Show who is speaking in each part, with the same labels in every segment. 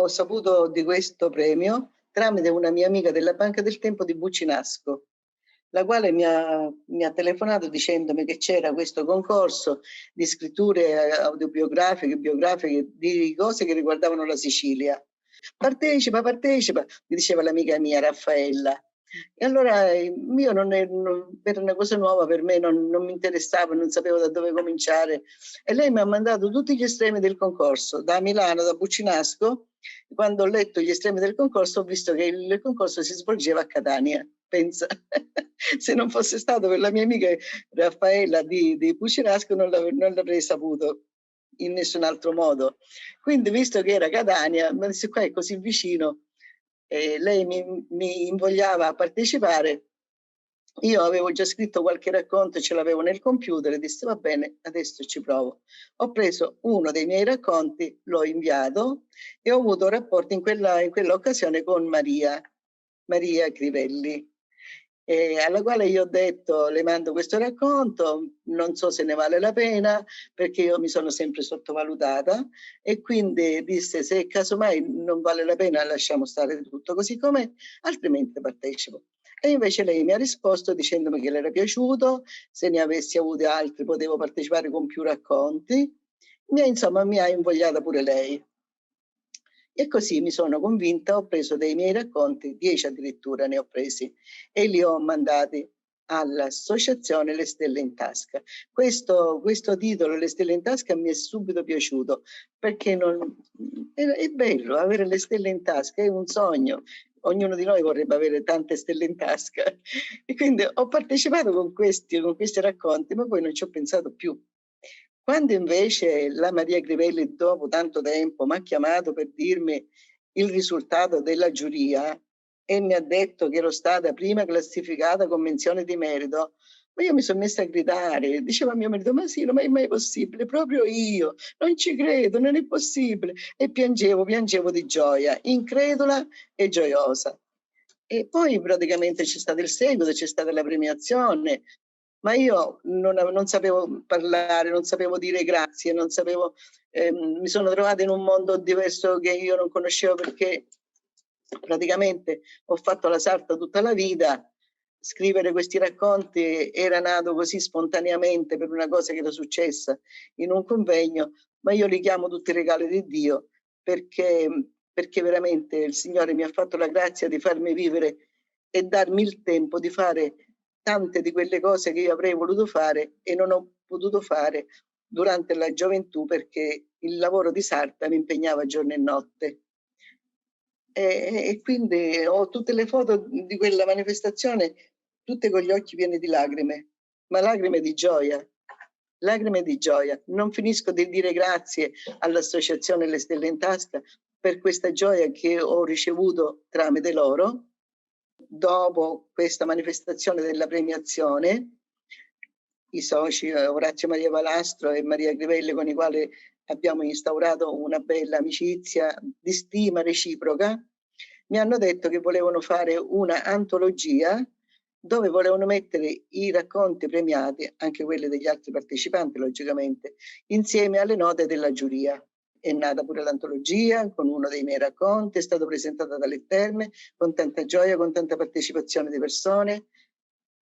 Speaker 1: ho saputo di questo premio tramite una mia amica della Banca del Tempo di Buccinasco, la quale mi ha telefonato dicendomi che c'era questo concorso di scritture autobiografiche, biografiche, di cose che riguardavano la Sicilia. Partecipa, partecipa, mi diceva l'amica mia Raffaella. E allora io era una cosa nuova per me, non mi interessava, non sapevo da dove cominciare. E lei mi ha mandato tutti gli estremi del concorso, da Milano, da Buccinasco. Quando ho letto gli estremi del concorso, ho visto che il concorso si svolgeva a Catania. Pensa, se non fosse stato per la mia amica Raffaella di Buccinasco, non l'avrei saputo in nessun altro modo. Quindi, visto che era Catania, ma se qua è così vicino, lei mi invogliava a partecipare. Io avevo già scritto qualche racconto, ce l'avevo nel computer e dissi va bene, adesso ci provo. Ho preso uno dei miei racconti, l'ho inviato e ho avuto rapporti in quella occasione con Maria Crivelli, alla quale io ho detto le mando questo racconto, non so se ne vale la pena perché io mi sono sempre sottovalutata e quindi disse se casomai non vale la pena lasciamo stare tutto così com'è, altrimenti partecipo. E invece lei mi ha risposto dicendomi che le era piaciuto, se ne avessi avuti altri potevo partecipare con più racconti, insomma mi ha invogliata pure lei. E così mi sono convinta, ho preso dei miei racconti, 10 addirittura ne ho presi, e li ho mandati all'associazione Le Stelle in Tasca. Questo titolo, Le Stelle in Tasca, mi è subito piaciuto, perché è bello, avere le stelle in tasca, è un sogno. Ognuno di noi vorrebbe avere tante stelle in tasca. E quindi ho partecipato con questi racconti, ma poi non ci ho pensato più. Quando invece la Maria Crivelli, dopo tanto tempo, mi ha chiamato per dirmi il risultato della giuria e mi ha detto che ero stata prima classificata con menzione di merito, ma io mi sono messa a gridare, diceva mio marito, ma sì, ma è mai possibile? Proprio io, non ci credo, non è possibile. E piangevo di gioia, incredula e gioiosa. E poi praticamente c'è stato il seguito, c'è stata la premiazione, ma io non sapevo parlare, non sapevo dire grazie, non sapevo, mi sono trovata in un mondo diverso che io non conoscevo perché praticamente ho fatto la sarta tutta la vita. Scrivere questi racconti era nato così spontaneamente per una cosa che era successa in un convegno, ma io li chiamo tutti regali di Dio perché veramente il Signore mi ha fatto la grazia di farmi vivere e darmi il tempo di fare tante di quelle cose che io avrei voluto fare e non ho potuto fare durante la gioventù perché il lavoro di sarta mi impegnava giorno e notte. E quindi ho tutte le foto di quella manifestazione, tutte con gli occhi pieni di lacrime, ma lacrime di gioia. Lacrime di gioia. Non finisco di dire grazie all'Associazione Le Stelle in Tasca per questa gioia che ho ricevuto tramite loro. Dopo questa manifestazione della premiazione, i soci Orazio Maria Valastro e Maria Crivelli, con i quali abbiamo instaurato una bella amicizia di stima reciproca, mi hanno detto che volevano fare una antologia dove volevano mettere i racconti premiati, anche quelli degli altri partecipanti logicamente, insieme alle note della giuria. È nata pure l'antologia con uno dei miei racconti, è stato presentato dalle Terme con tanta gioia, con tanta partecipazione di persone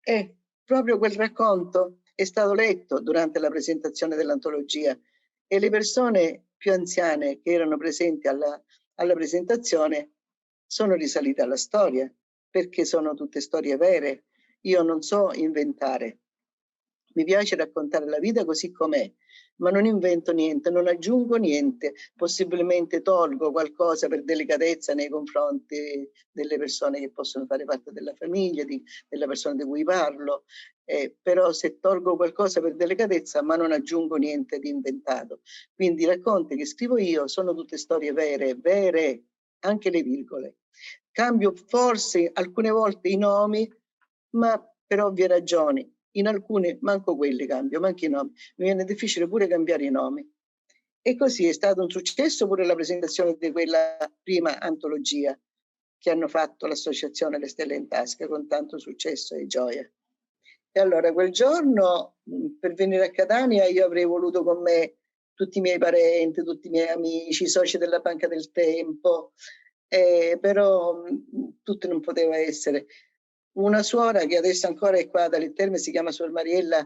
Speaker 1: e proprio quel racconto è stato letto durante la presentazione dell'antologia e le persone più anziane che erano presenti alla presentazione sono risalite alla storia, perché sono tutte storie vere. Io non so inventare. Mi piace raccontare la vita così com'è, ma non invento niente, non aggiungo niente, possibilmente tolgo qualcosa per delicatezza nei confronti delle persone che possono fare parte della famiglia, della persona di cui parlo, però se tolgo qualcosa per delicatezza, ma non aggiungo niente di inventato. Quindi i racconti che scrivo io sono tutte storie vere, vere, anche le virgole. Cambio forse alcune volte i nomi, ma per ovvie ragioni. In alcune manco quelli cambio, manco i nomi. Mi viene difficile pure cambiare i nomi. E così è stato un successo pure la presentazione di quella prima antologia che hanno fatto l'associazione Le Stelle in Tasca con tanto successo e gioia. E allora quel giorno per venire a Catania io avrei voluto con me tutti i miei parenti, tutti i miei amici, i soci della Banca del Tempo, però tutto non poteva essere. Una suora che adesso ancora è qua dalle Terme, si chiama Suor Mariella,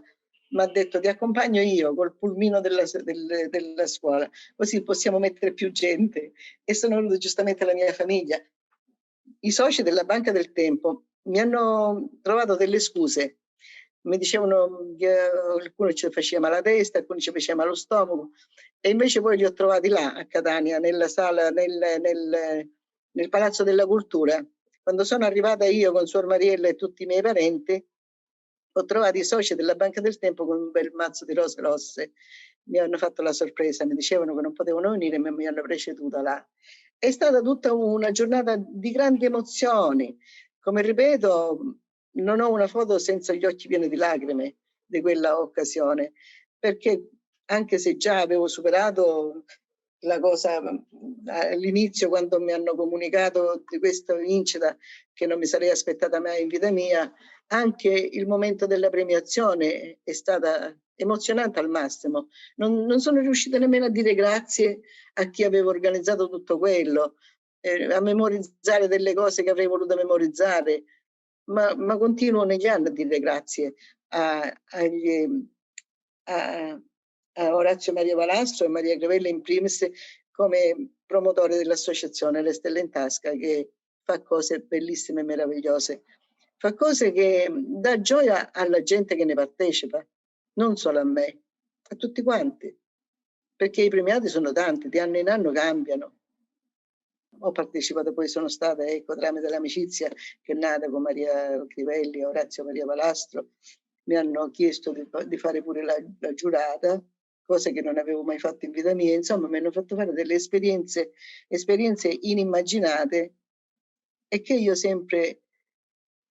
Speaker 1: mi ha detto ti accompagno io col pulmino della scuola, così possiamo mettere più gente. E sono venuta giustamente la mia famiglia. I soci della Banca del Tempo mi hanno trovato delle scuse. Mi dicevano che qualcuno ci faceva male la testa, alcuni ci faceva male lo stomaco, e invece poi li ho trovati là a Catania, nella sala, nel Palazzo della Cultura. Quando sono arrivata io con Suor Mariella e tutti i miei parenti, ho trovato i soci della Banca del Tempo con un bel mazzo di rose rosse. Mi hanno fatto la sorpresa, mi dicevano che non potevano venire, ma mi hanno preceduta là. È stata tutta una giornata di grandi emozioni. Come ripeto, non ho una foto senza gli occhi pieni di lacrime di quella occasione, perché anche se già avevo superato la cosa all'inizio, quando mi hanno comunicato di questa vincita che non mi sarei aspettata mai in vita mia, anche il momento della premiazione è stata emozionante al massimo. Non sono riuscita nemmeno a dire grazie a chi aveva organizzato tutto quello, a memorizzare delle cose che avrei voluto memorizzare, ma continuo negli anni a dire grazie a Orazio Maria Valastro e Maria Grevella in primis, come promotore dell'associazione Le Stelle in Tasca, che fa cose bellissime e meravigliose. Fa cose che dà gioia alla gente che ne partecipa, non solo a me, a tutti quanti, perché i premiati sono tanti, di anno in anno cambiano. Ho partecipato, poi sono stata, ecco, tramite l'amicizia che è nata con Maria Crivelli e Orazio Maria Valastro, mi hanno chiesto di fare pure la giurata, cose che non avevo mai fatto in vita mia. Insomma, mi hanno fatto fare delle esperienze inimmaginate, e che io sempre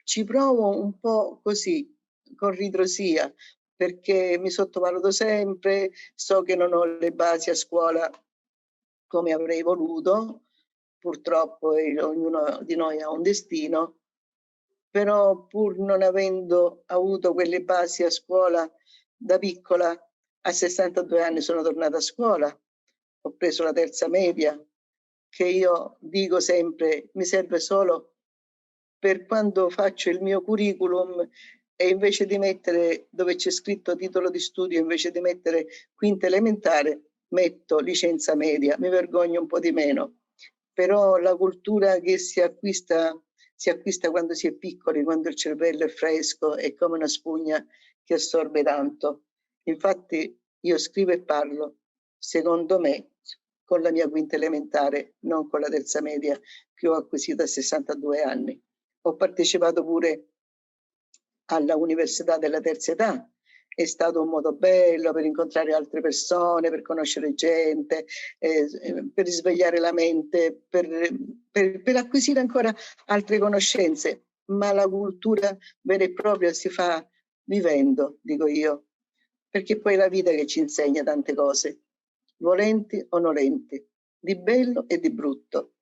Speaker 1: ci provo un po' così, con ritrosia, perché mi sottovaluto sempre, so che non ho le basi a scuola come avrei voluto, purtroppo ognuno di noi ha un destino, però pur non avendo avuto quelle basi a scuola da piccola, a 62 anni sono tornata a scuola, ho preso la terza media, che io dico sempre mi serve solo per quando faccio il mio curriculum, e invece di mettere dove c'è scritto titolo di studio, invece di mettere quinta elementare, metto licenza media, mi vergogno un po' di meno. Però la cultura che si acquista quando si è piccoli, quando il cervello è fresco, è come una spugna che assorbe tanto. Infatti io scrivo e parlo, secondo me, con la mia quinta elementare, non con la terza media che ho acquisito a 62 anni. Ho partecipato pure alla Università della Terza Età. È stato un modo bello per incontrare altre persone, per conoscere gente, per risvegliare la mente, per acquisire ancora altre conoscenze. Ma la cultura vera e propria si fa vivendo, dico io, perché poi è la vita che ci insegna tante cose, volenti o nolenti, di bello e di brutto.